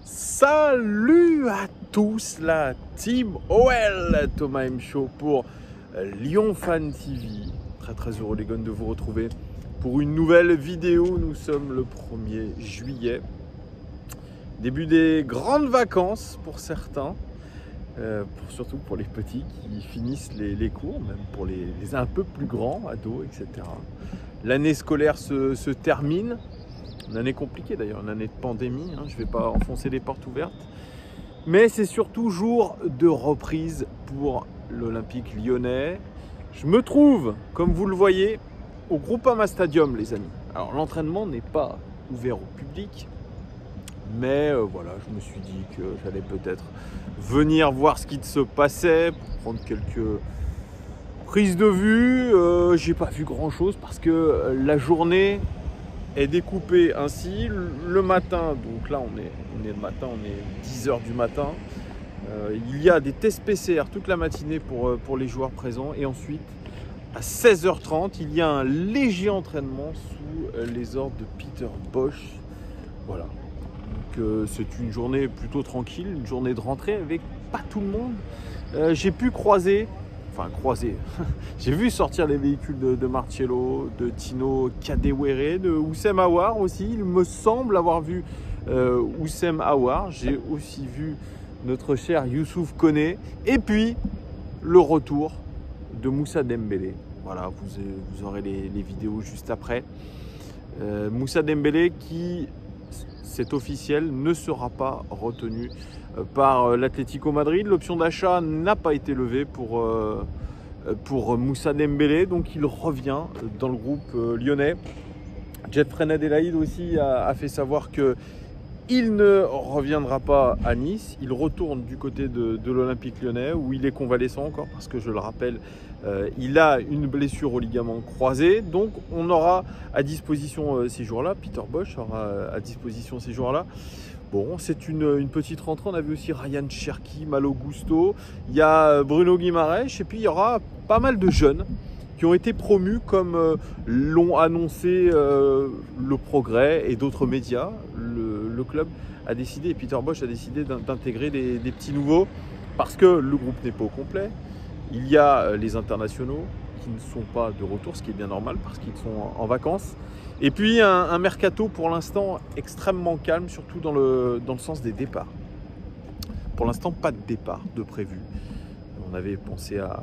Salut à tous, la team OL, Thomas M Show pour Lyon Fan TV. Très heureux les gars de vous retrouver pour une nouvelle vidéo. Nous sommes le 1er juillet, début des grandes vacances pour certains, surtout pour les petits qui finissent les cours, même pour les un peu plus grands, ados, etc. L'année scolaire se termine. Une année compliquée d'ailleurs, une année de pandémie, hein, je ne vais pas enfoncer les portes ouvertes. Mais c'est surtout jour de reprise pour l'Olympique lyonnais. Je me trouve, comme vous le voyez, au Groupama Stadium, les amis. Alors l'entraînement n'est pas ouvert au public, mais voilà, je me suis dit que j'allais peut-être venir voir ce qui se passait, pour prendre quelques prises de vue. J'ai pas vu grand chose parce que la journée est découpé ainsi. Le matin, donc là on est le matin, on est 10h du matin, il y a des tests PCR toute la matinée pour les joueurs présents, et ensuite à 16h30 il y a un léger entraînement sous les ordres de Peter Bosz. Voilà, donc c'est une journée plutôt tranquille, une journée de rentrée avec pas tout le monde. J'ai pu croiser, j'ai vu sortir les véhicules de Marcello, de Tino Kadewere, de Houssem Aouar aussi. Il me semble avoir vu Houssem Aouar. J'ai aussi vu notre cher Youssouf Koné. Et puis, le retour de Moussa Dembélé. Voilà, vous aurez les vidéos juste après. Moussa Dembélé qui, c'est officiel, ne sera pas retenu par l'Atlético Madrid. L'option d'achat n'a pas été levée pour Moussa Dembélé, donc il revient dans le groupe lyonnais. Jeffrey Adelaide aussi a fait savoir qu'il ne reviendra pas à Nice. Il retourne du côté de l'Olympique lyonnais où il est convalescent encore parce que, je le rappelle, il a une blessure au ligament croisé. Donc on aura à disposition ces jours-là, Peter Bosz aura à disposition ces jours-là. Bon, c'est une petite rentrée. On a vu aussi Ryan Cherki, Malo Gusto, il y a Bruno Guimaraes, et puis il y aura pas mal de jeunes qui ont été promus comme l'ont annoncé le Progrès et d'autres médias. Le club a décidé, et Peter Bosz a décidé d'intégrer des petits nouveaux parce que le groupe n'est pas au complet. Il y a les internationaux qui ne sont pas de retour, ce qui est bien normal parce qu'ils sont en vacances. Et puis un mercato pour l'instant extrêmement calme, surtout dans le sens des départs. Pour l'instant, pas de départ de prévu. On avait pensé à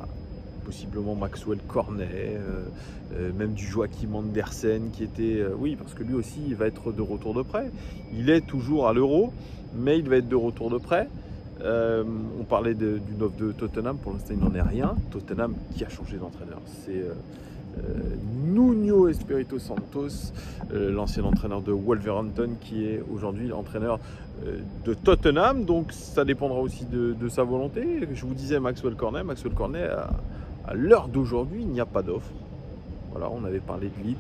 possiblement Maxwell Cornet, même du Joachim Andersen qui était... oui, parce que lui aussi, il va être de retour de prêt. Il est toujours à l'Euro, mais il va être de retour de prêt. On parlait d'une offre de Tottenham, pour l'instant il n'en est rien. Tottenham qui a changé d'entraîneur, c'est Nuno Espirito Santos, l'ancien entraîneur de Wolverhampton, qui est aujourd'hui l'entraîneur de Tottenham. Donc ça dépendra aussi de sa volonté. Je vous disais Maxwell Cornet, à l'heure d'aujourd'hui il n'y a pas d'offre. Voilà, on avait parlé de Leeds,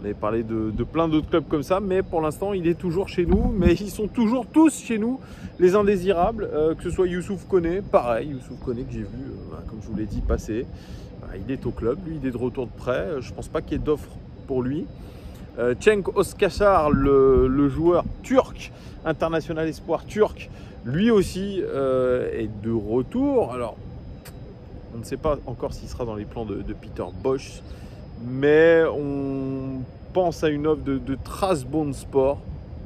on avait parlé de plein d'autres clubs comme ça, mais pour l'instant il est toujours chez nous. Mais ils sont toujours tous chez nous, les indésirables, que ce soit Youssouf Koné, pareil, Youssouf Koné que j'ai vu, comme je vous l'ai dit, passer. Il est au club, lui il est de retour de prêt, je ne pense pas qu'il y ait d'offre pour lui. Cenk Özkaçar, le joueur turc, international espoir turc, lui aussi est de retour. Alors on ne sait pas encore s'il sera dans les plans de Peter Bosz, mais on pense à une offre de Trabzonspor,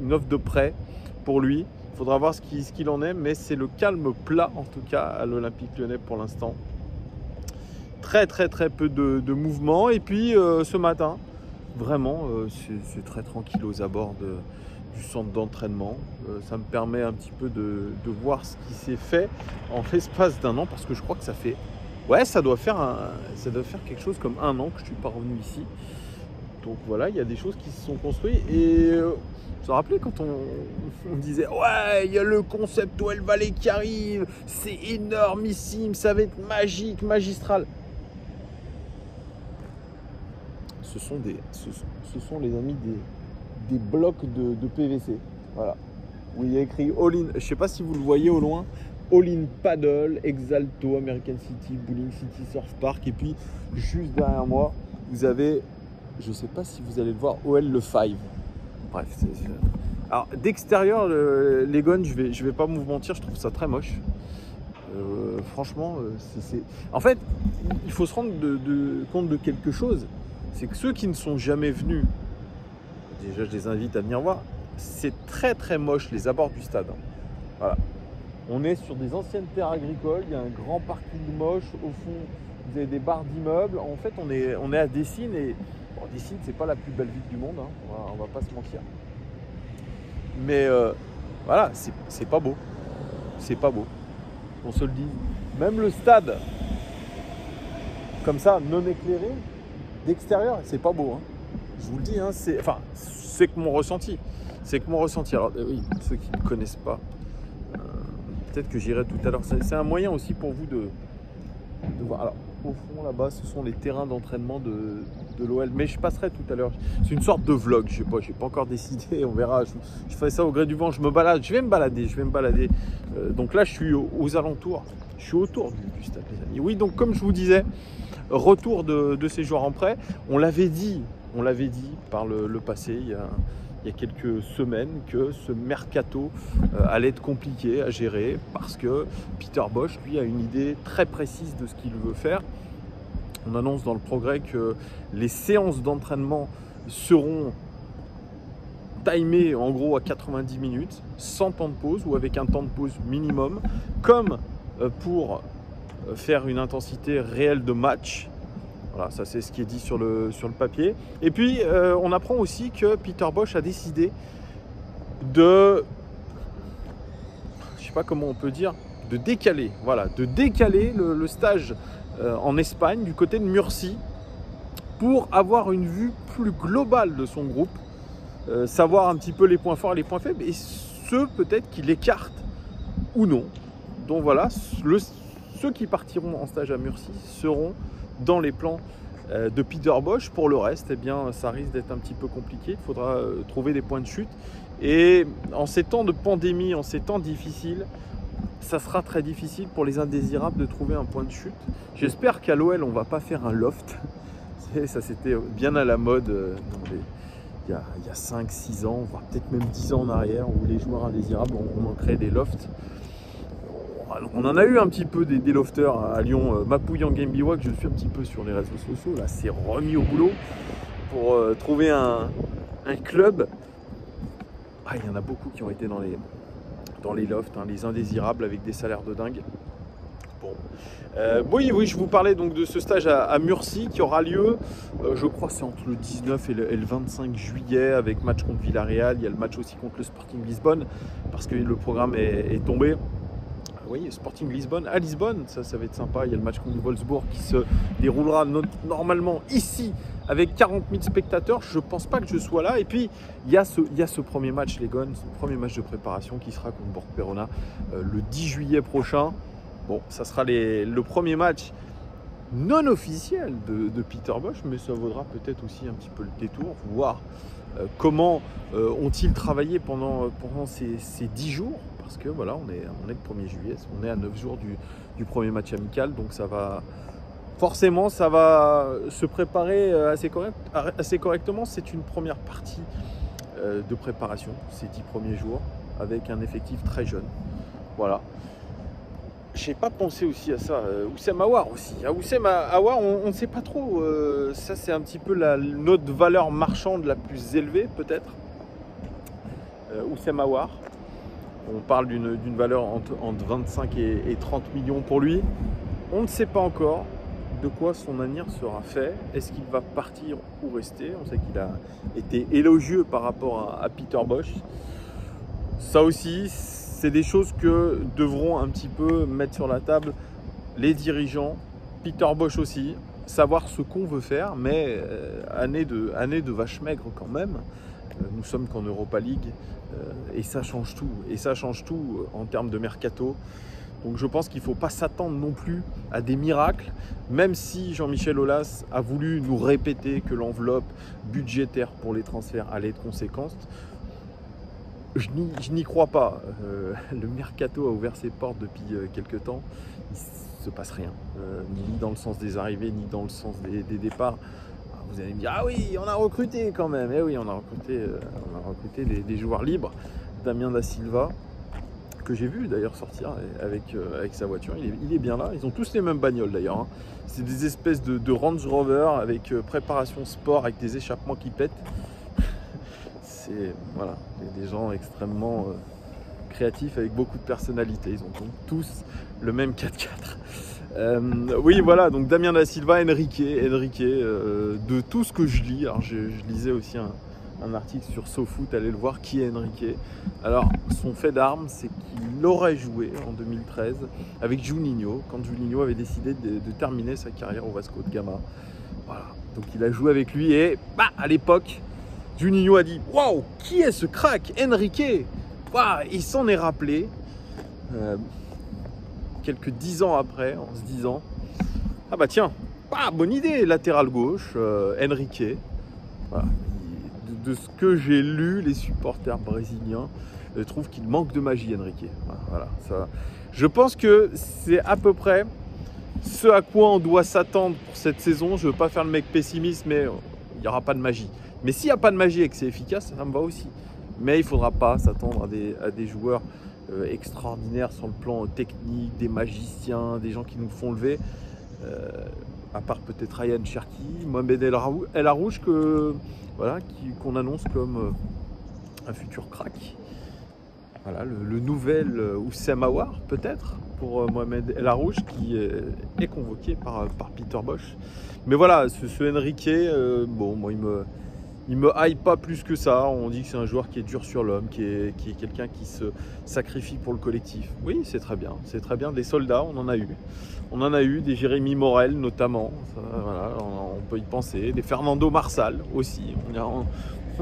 une offre de prêt pour lui. Il faudra voir ce qu'il en est, mais c'est le calme plat en tout cas à l'Olympique lyonnais pour l'instant. Très peu de mouvement. Et puis ce matin, vraiment, c'est très tranquille aux abords du centre d'entraînement. Ça me permet un petit peu de voir ce qui s'est fait en l'espace d'un an, parce que je crois que ça fait... Ouais, ça doit faire quelque chose comme un an que je ne suis pas revenu ici. Donc voilà, il y a des choses qui se sont construites. Et vous vous rappelez quand on disait ouais, il y a le concept OL Valley qui arrive, c'est énormissime, ça va être magique, magistral. Ce sont les amis des blocs de PVC. Voilà. Où il y a écrit All In. Je ne sais pas si vous le voyez au loin. All In Paddle, Exalto, American City, Bowling City, Surf Park. Et puis juste derrière moi, vous avez, je ne sais pas si vous allez le voir, OL Le Five. Bref, Alors d'extérieur, les Gones, je vais pas vous mentir, je trouve ça très moche. Franchement, en fait, il faut se rendre compte de quelque chose. C'est que ceux qui ne sont jamais venus, déjà je les invite à venir voir, c'est très très moche les abords du stade. Voilà. On est sur des anciennes terres agricoles, il y a un grand parking moche, au fond vous avez des barres d'immeubles. En fait on est à Dessines et bon, Dessines c'est pas la plus belle ville du monde, hein. On va pas se mentir. Mais voilà, c'est pas beau. C'est pas beau. On se le dit. Même le stade, comme ça, non éclairé, d'extérieur, c'est pas beau. Hein. Je vous le dis, hein, c'est que mon ressenti. C'est que mon ressenti. Alors oui, ceux qui ne connaissent pas, peut-être que j'irai tout à l'heure. C'est un moyen aussi pour vous de voir. Alors, au fond, là-bas, ce sont les terrains d'entraînement de l'OL. Mais je passerai tout à l'heure. C'est une sorte de vlog. Je sais pas, j'ai pas encore décidé. On verra. Je ferai ça au gré du vent. Je me balade. Je vais me balader. Donc là, je suis aux alentours. Je suis autour du stade, les amis. Oui, donc comme je vous disais, retour de ces joueurs en prêt. On l'avait dit par le passé, il y a quelques semaines, que ce mercato allait être compliqué à gérer parce que Peter Bosz, lui, a une idée très précise de ce qu'il veut faire. On annonce dans le progrès que les séances d'entraînement seront timées en gros à 90 minutes, sans temps de pause ou avec un temps de pause minimum, comme pour faire une intensité réelle de match. Voilà, ça c'est ce qui est dit sur le papier. Et puis on apprend aussi que Peter Bosz a décidé je sais pas comment on peut dire, de décaler le stage en Espagne du côté de Murcie pour avoir une vue plus globale de son groupe, savoir un petit peu les points forts et les points faibles et ceux peut-être qu'il écarte ou non. Donc voilà, ceux qui partiront en stage à Murcie seront dans les plans de Peter Bosz. Pour le reste, eh bien, ça risque d'être un petit peu compliqué. Il faudra trouver des points de chute. Et en ces temps de pandémie, en ces temps difficiles, ça sera très difficile pour les indésirables de trouver un point de chute. J'espère qu'à l'OL, on ne va pas faire un loft. Ça, c'était bien à la mode il y a 5-6 ans, voire peut-être même 10 ans en arrière, où les joueurs indésirables, on en crée des lofts. On en a eu un petit peu des lofters à Lyon. Mapouillant Game Bivouac, je suis un petit peu sur les réseaux sociaux. Là, c'est remis au boulot pour trouver un club. Ah, il y en a beaucoup qui ont été dans les lofts, hein, les indésirables avec des salaires de dingue. Bon. Oui, je vous parlais donc de ce stage à Murcie qui aura lieu, je crois c'est entre le 19 et le 25 juillet avec match contre Villarreal. Il y a le match aussi contre le Sporting Lisbonne parce que le programme est tombé. Oui, Sporting Lisbonne, à Lisbonne, ça va être sympa. Il y a le match contre Wolfsburg qui se déroulera normalement ici avec 40 000 spectateurs. Je ne pense pas que je sois là. Et puis, il y a ce premier match, les Gones, ce premier match de préparation qui sera contre Borg Perona le 10 juillet prochain. Bon, ça sera le premier match non officiel de Peter Bosz, mais ça vaudra peut-être aussi un petit peu le détour, voir comment ont-ils travaillé pendant ces 10 jours. Parce que voilà, on est le 1er juillet, on est à 9 jours du premier match amical, donc ça va forcément se préparer assez correctement. C'est une première partie de préparation, ces 10 premiers jours, avec un effectif très jeune. Voilà. Je n'ai pas pensé aussi à ça. Oussem Aouar aussi. À Oussem Aouar, on ne sait pas trop. Ça, c'est un petit peu notre valeur marchande la plus élevée, peut-être. Oussem Aouar. On parle d'une valeur entre 25 et 30 millions pour lui. On ne sait pas encore de quoi son avenir sera fait. Est-ce qu'il va partir ou rester? On sait qu'il a été élogieux par rapport à Peter Bosz. Ça aussi, c'est des choses que devront un petit peu mettre sur la table les dirigeants, Peter Bosz aussi, savoir ce qu'on veut faire, mais année de vache maigre quand même. Nous sommes qu'en Europa League et ça change tout. Et ça change tout en termes de mercato. Donc je pense qu'il ne faut pas s'attendre non plus à des miracles, même si Jean-Michel Aulas a voulu nous répéter que l'enveloppe budgétaire pour les transferts allait être conséquente. Je n'y crois pas. Le mercato a ouvert ses portes depuis quelques temps. Il ne se passe rien, ni dans le sens des arrivées, ni dans le sens des départs. vous allez me dire, ah oui, on a recruté quand même. Eh oui, on a recruté des joueurs libres. Damien Da Silva, que j'ai vu d'ailleurs sortir avec sa voiture, il est bien là. Ils ont tous les mêmes bagnoles d'ailleurs. Hein. C'est des espèces de Range Rover avec préparation sport, avec des échappements qui pètent. C'est voilà, des gens extrêmement créatifs avec beaucoup de personnalité. Ils ont donc tous le même 4x4. Oui, voilà, donc Damien Da Silva, Enrique, de tout ce que je lis. Alors je lisais aussi un article sur SoFoot, allez le voir, qui est Enrique. Alors, son fait d'armes, c'est qu'il aurait joué en 2013 avec Juninho, quand Juninho avait décidé de terminer sa carrière au Vasco de Gama. Voilà, donc il a joué avec lui et bah, à l'époque, Juninho a dit « Waouh, qui est ce crack, Enrique ?» Il s'en est rappelé quelques 10 ans après, en se disant « Ah bah tiens, bonne idée, latéral gauche, Enrique. » Voilà. De ce que j'ai lu, les supporters brésiliens trouvent qu'il manque de magie, Enrique. Voilà, ça. Je pense que c'est à peu près ce à quoi on doit s'attendre pour cette saison. Je ne veux pas faire le mec pessimiste, mais il n'y aura pas de magie. Mais s'il n'y a pas de magie et que c'est efficace, ça me va aussi. Mais il ne faudra pas s'attendre à des joueurs extraordinaires sur le plan technique, des magiciens, des gens qui nous font lever. À part peut-être Ryan Cherki, Mohamed El Arouche, qu'on annonce comme un futur crack. Voilà, le nouvel Oussem Aouar, peut-être, pour Mohamed El Arouche, qui est convoqué par Peter Bosz. Mais voilà, ce Enrique, moi, il me hype pas plus que ça. On dit que c'est un joueur qui est dur sur l'homme, qui est quelqu'un qui se sacrifie pour le collectif. Oui, c'est très bien. C'est très bien. Des soldats, on en a eu. On en a eu, des Jérémy Morel notamment. Ça, voilà, on peut y penser. Des Fernando Marsal aussi.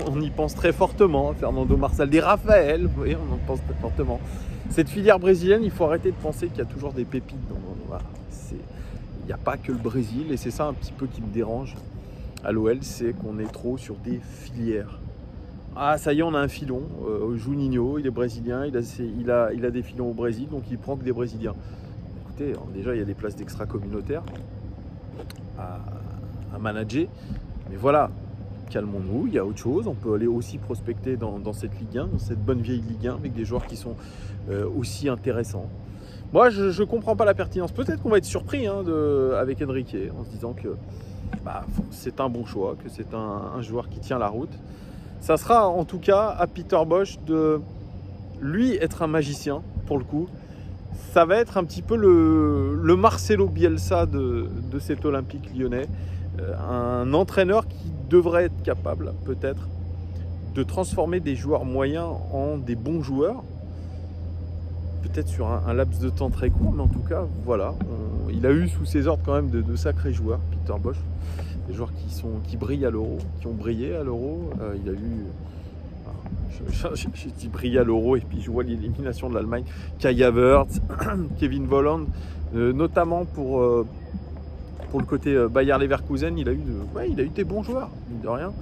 On y pense très fortement. Fernando Marsal, des Raphaël, oui, on en pense très fortement. Cette filière brésilienne, il faut arrêter de penser qu'il y a toujours des pépites. Voilà, il n'y a pas que le Brésil et c'est ça un petit peu qui me dérange à l'OL, c'est qu'on est trop sur des filières. Ah, ça y est, on a un filon. Juninho, il est brésilien, il a des filons au Brésil, donc il prend que des Brésiliens. Écoutez, déjà, il y a des places d'extra-communautaires à manager. Mais voilà, calmons-nous, il y a autre chose. On peut aller aussi prospecter dans cette Ligue 1, dans cette bonne vieille Ligue 1, avec des joueurs qui sont aussi intéressants. Moi, je ne comprends pas la pertinence. Peut-être qu'on va être surpris avec Enrique, en se disant que c'est un bon choix, que c'est un joueur qui tient la route. Ça sera en tout cas à Peter Bosz de lui être un magicien, pour le coup. Ça va être un petit peu le Marcelo Bielsa de cet Olympique lyonnais. Un entraîneur qui devrait être capable, peut-être, de transformer des joueurs moyens en des bons joueurs. Peut-être sur un laps de temps très court, mais en tout cas, voilà. Il a eu sous ses ordres quand même de sacrés joueurs, Peter Bosz. Des joueurs qui brillent à l'Euro, qui ont brillé à l'Euro. Il a eu... Je dis briller à l'Euro et puis je vois l'élimination de l'Allemagne. Kai Havertz, Kevin Volland, notamment pour le côté Bayer Leverkusen, il a eu des bons joueurs, mine de rien.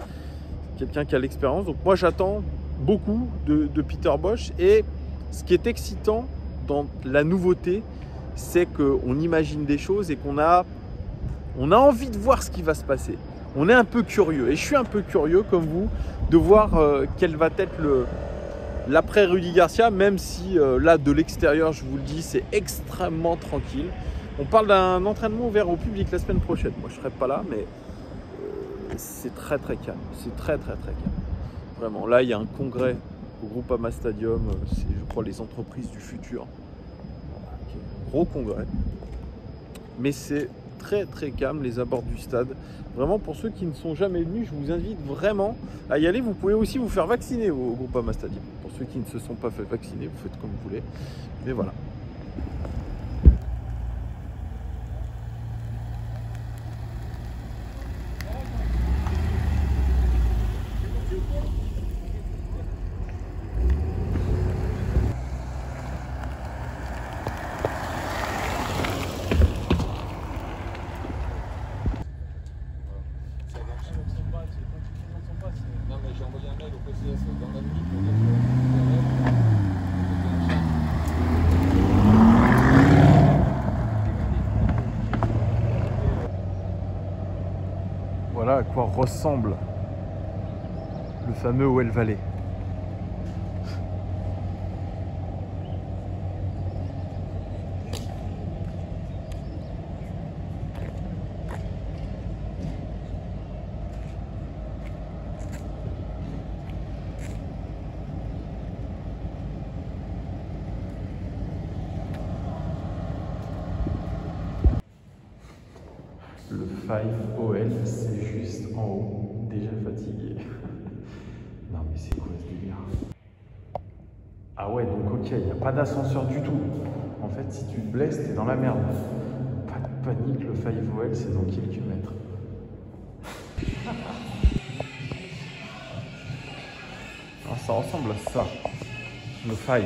Quelqu'un qui a l'expérience. Donc moi j'attends beaucoup de Peter Bosz. Et ce qui est excitant dans la nouveauté, c'est qu'on imagine des choses et qu'on a envie de voir ce qui va se passer. On est un peu curieux, et je suis un peu curieux comme vous, de voir quel va être l'après Rudy Garcia, même si là de l'extérieur, je vous le dis, c'est extrêmement tranquille. On parle d'un entraînement ouvert au public la semaine prochaine. Moi je ne serai pas là, mais c'est très très calme. C'est très très très calme. Vraiment, là il y a un congrès au Groupama Stadium, c'est je crois les entreprises du futur. Gros congrès. Mais c'est très très calme les abords du stade. Vraiment, pour ceux qui ne sont jamais venus, je vous invite vraiment à y aller. Vous pouvez aussi vous faire vacciner au Groupama Stadium. Pour ceux qui ne se sont pas fait vacciner, vous faites comme vous voulez. Mais voilà. Non mais j'ai envoyé un mail au PCS dans la nuit pour dire que quoi ressemble le fameux Well Valley. Le 5OL, c'est juste en haut, déjà fatigué. Non mais c'est quoi ce délire? Ah ouais, donc ok, il n'y a pas d'ascenseur du tout. En fait, si tu te blesses, t'es dans la merde. Pas de panique, le 5OL, c'est dans quelques mètres. Ah, ça ressemble à ça, le 5.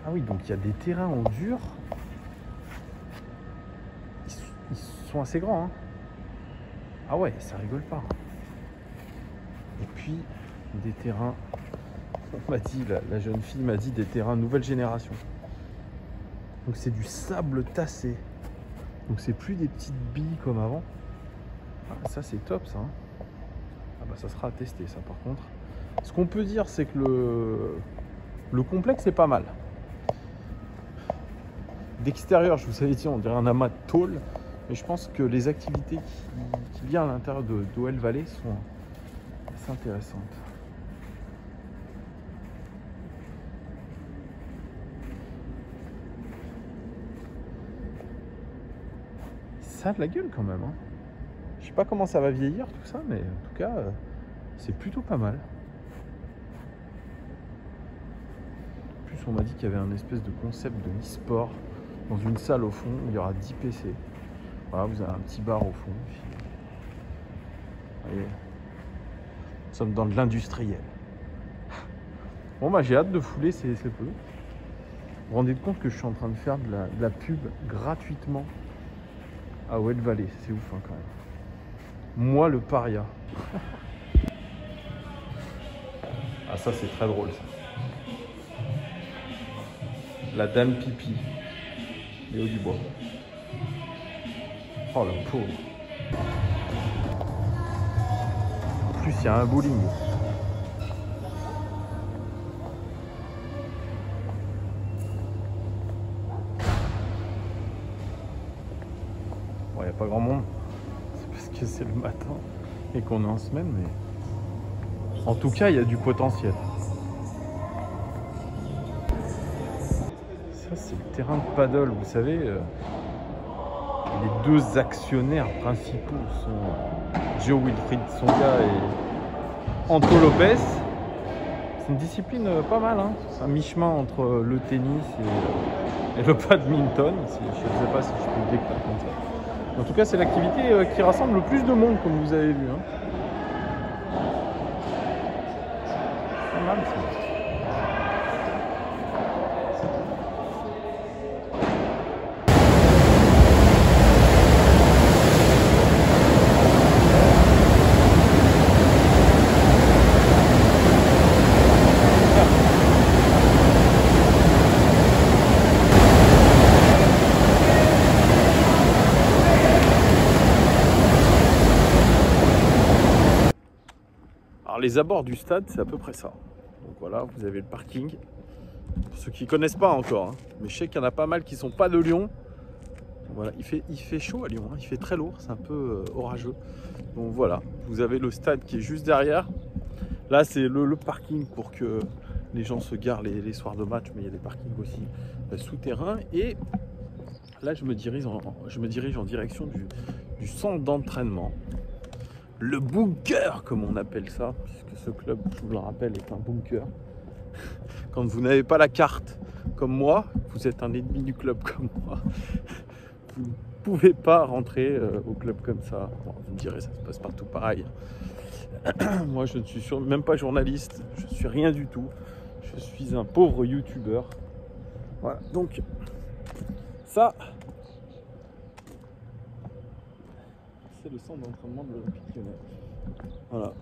Ah oui, donc il y a des terrains en dur. Ils sont assez grands, hein. Ah ouais, ça rigole pas. Et puis, des terrains, on m'a dit, la jeune fille m'a dit des terrains nouvelle génération. Donc c'est du sable tassé. Donc c'est plus des petites billes comme avant. Ah, ça c'est top ça. Hein. Ah bah ça sera à tester ça par contre. Ce qu'on peut dire c'est que le complexe est pas mal. D'extérieur, je vous avais dit, on dirait un amas de tôle. Mais je pense que les activités qu'il y a à l'intérieur de Well Valley sont assez intéressantes. Ça a de la gueule quand même. Hein. Je sais pas comment ça va vieillir tout ça, mais en tout cas, c'est plutôt pas mal. En plus, on m'a dit qu'il y avait un espèce de concept de e-sport dans une salle au fond où il y aura 10 PC. Voilà, vous avez un petit bar au fond. Vous voyez, nous sommes dans de l'industriel. Bon, bah j'ai hâte de fouler ces peu. Vous vous rendez compte que je suis en train de faire de la pub gratuitement à Well Valley. C'est ouf hein, quand même. Moi, le paria. Ah, ça, c'est très drôle, ça. La dame pipi. Léo Dubois. Oh, le pauvre. En plus, il y a un bowling. Bon, il n'y a pas grand monde. C'est parce que c'est le matin et qu'on est en semaine, mais... En tout cas, il y a du potentiel. Ça, c'est le terrain de paddle. Vous savez, les deux actionnaires principaux sont Joe Wilfried Tsonga et Anto Lopez. C'est une discipline pas mal, hein. C'est un mi-chemin entre le tennis et le badminton. Je ne sais pas si je peux le décrire comme ça. En tout cas, c'est l'activité qui rassemble le plus de monde, comme vous avez vu. Hein. Pas mal, ça. Alors les abords du stade, c'est à peu près ça. Donc voilà, vous avez le parking. Pour ceux qui ne connaissent pas encore, hein. Mais je sais qu'il y en a pas mal qui ne sont pas de Lyon. Voilà, il fait chaud à Lyon, hein. Il fait très lourd, c'est un peu orageux. Donc voilà, vous avez le stade qui est juste derrière. Là, c'est le parking pour que les gens se garent les soirs de match, mais il y a des parkings aussi souterrains. Et là, je me dirige en direction du centre d'entraînement. Le bunker, comme on appelle ça, puisque ce club, je vous le rappelle, est un bunker. Quand vous n'avez pas la carte comme moi, vous êtes un ennemi du club comme moi. Vous ne pouvez pas rentrer au club comme ça. Bon, vous me direz, ça se passe partout pareil. Moi, je ne suis même pas journaliste, je ne suis rien du tout. Je suis un pauvre youtubeur. Voilà, donc ça, c'est le centre d'entraînement de l'Olympique Lyonnais. Voilà.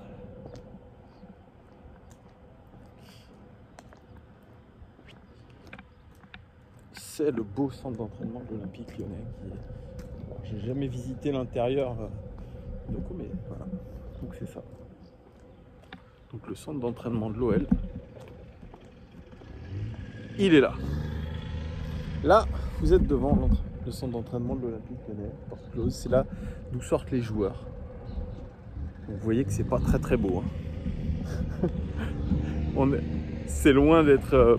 C'est le beau centre d'entraînement de l'Olympique Lyonnais qui est... j'ai jamais visité l'intérieur de Comé. Voilà. Donc c'est ça. Donc le centre d'entraînement de l'OL, il est là. Là, vous êtes devant le centre d'entraînement de l'Olympique Lyonnais, porte close. C'est là d'où sortent les joueurs. Vous voyez que c'est pas très très beau. Hein. C'est loin d'être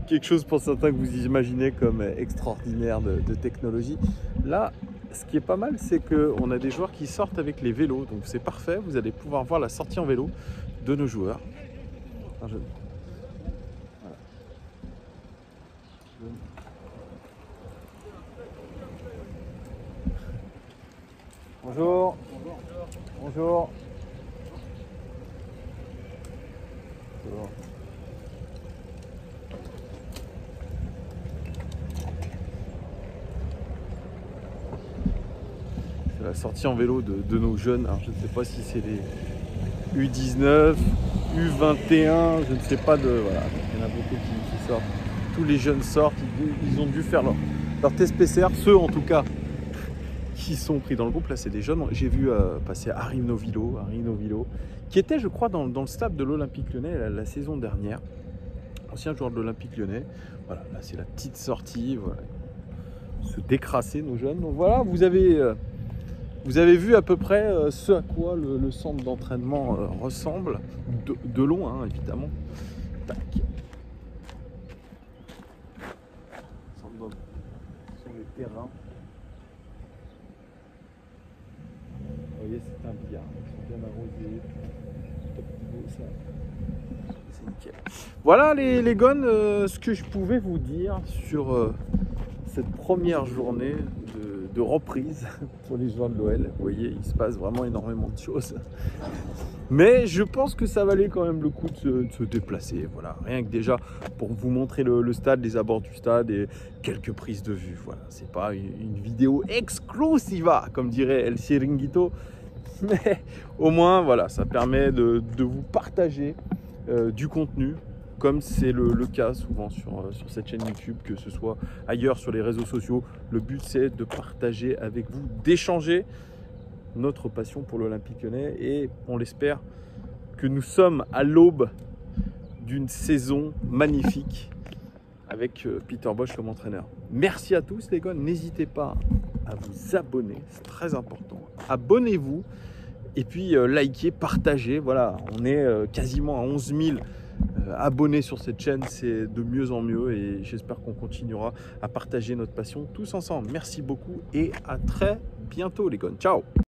quelque chose pour certains que vous imaginez comme extraordinaire de technologie. Là, ce qui est pas mal, c'est qu'on a des joueurs qui sortent avec les vélos. Donc c'est parfait, vous allez pouvoir voir la sortie en vélo de nos joueurs. Voilà. Bonjour. Bonjour. Bonjour. C'est la sortie en vélo de nos jeunes. Alors, je ne sais pas si c'est les U19, U21, je ne sais pas de. Voilà, il y en a beaucoup qui sortent. Tous les jeunes sortent, ils ont dû faire leur test PCR, ceux en tout cas qui sont pris dans le groupe. Là, c'est des jeunes. J'ai vu passer Harry Novilo, qui était, je crois, dans le staff de l'Olympique Lyonnais la saison dernière. Ancien joueur de l'Olympique Lyonnais. Voilà, là, c'est la petite sortie. Voilà. Se décrasser, nos jeunes. Donc voilà, vous avez vu à peu près ce à quoi le centre d'entraînement ressemble. De loin, hein, évidemment. Tac. Sur les terrains. Vous voyez, c'est un billard, ils sont bien arrosés, top niveau, ça, c'est nickel. Voilà les gones, ce que je pouvais vous dire sur cette première journée de reprise pour les joueurs de l'OL. Vous voyez, il se passe vraiment énormément de choses. Mais je pense que ça valait quand même le coup de se déplacer. Voilà, rien que déjà pour vous montrer le stade, les abords du stade et quelques prises de vue. Voilà, c'est pas une vidéo exclusiva, comme dirait El Chiringuito. Mais au moins, voilà, ça permet de vous partager du contenu, comme c'est le cas souvent sur cette chaîne YouTube, que ce soit ailleurs sur les réseaux sociaux. Le but, c'est de partager avec vous, d'échanger notre passion pour l'Olympique Lyonnais, et on l'espère que nous sommes à l'aube d'une saison magnifique avec Peter Bosz comme entraîneur. Merci à tous les gars, n'hésitez pas à vous abonner, c'est très important. Abonnez-vous et puis likez, partagez. Voilà, on est quasiment à 11 000 abonnés sur cette chaîne, c'est de mieux en mieux et j'espère qu'on continuera à partager notre passion tous ensemble. Merci beaucoup et à très bientôt les gars. Ciao.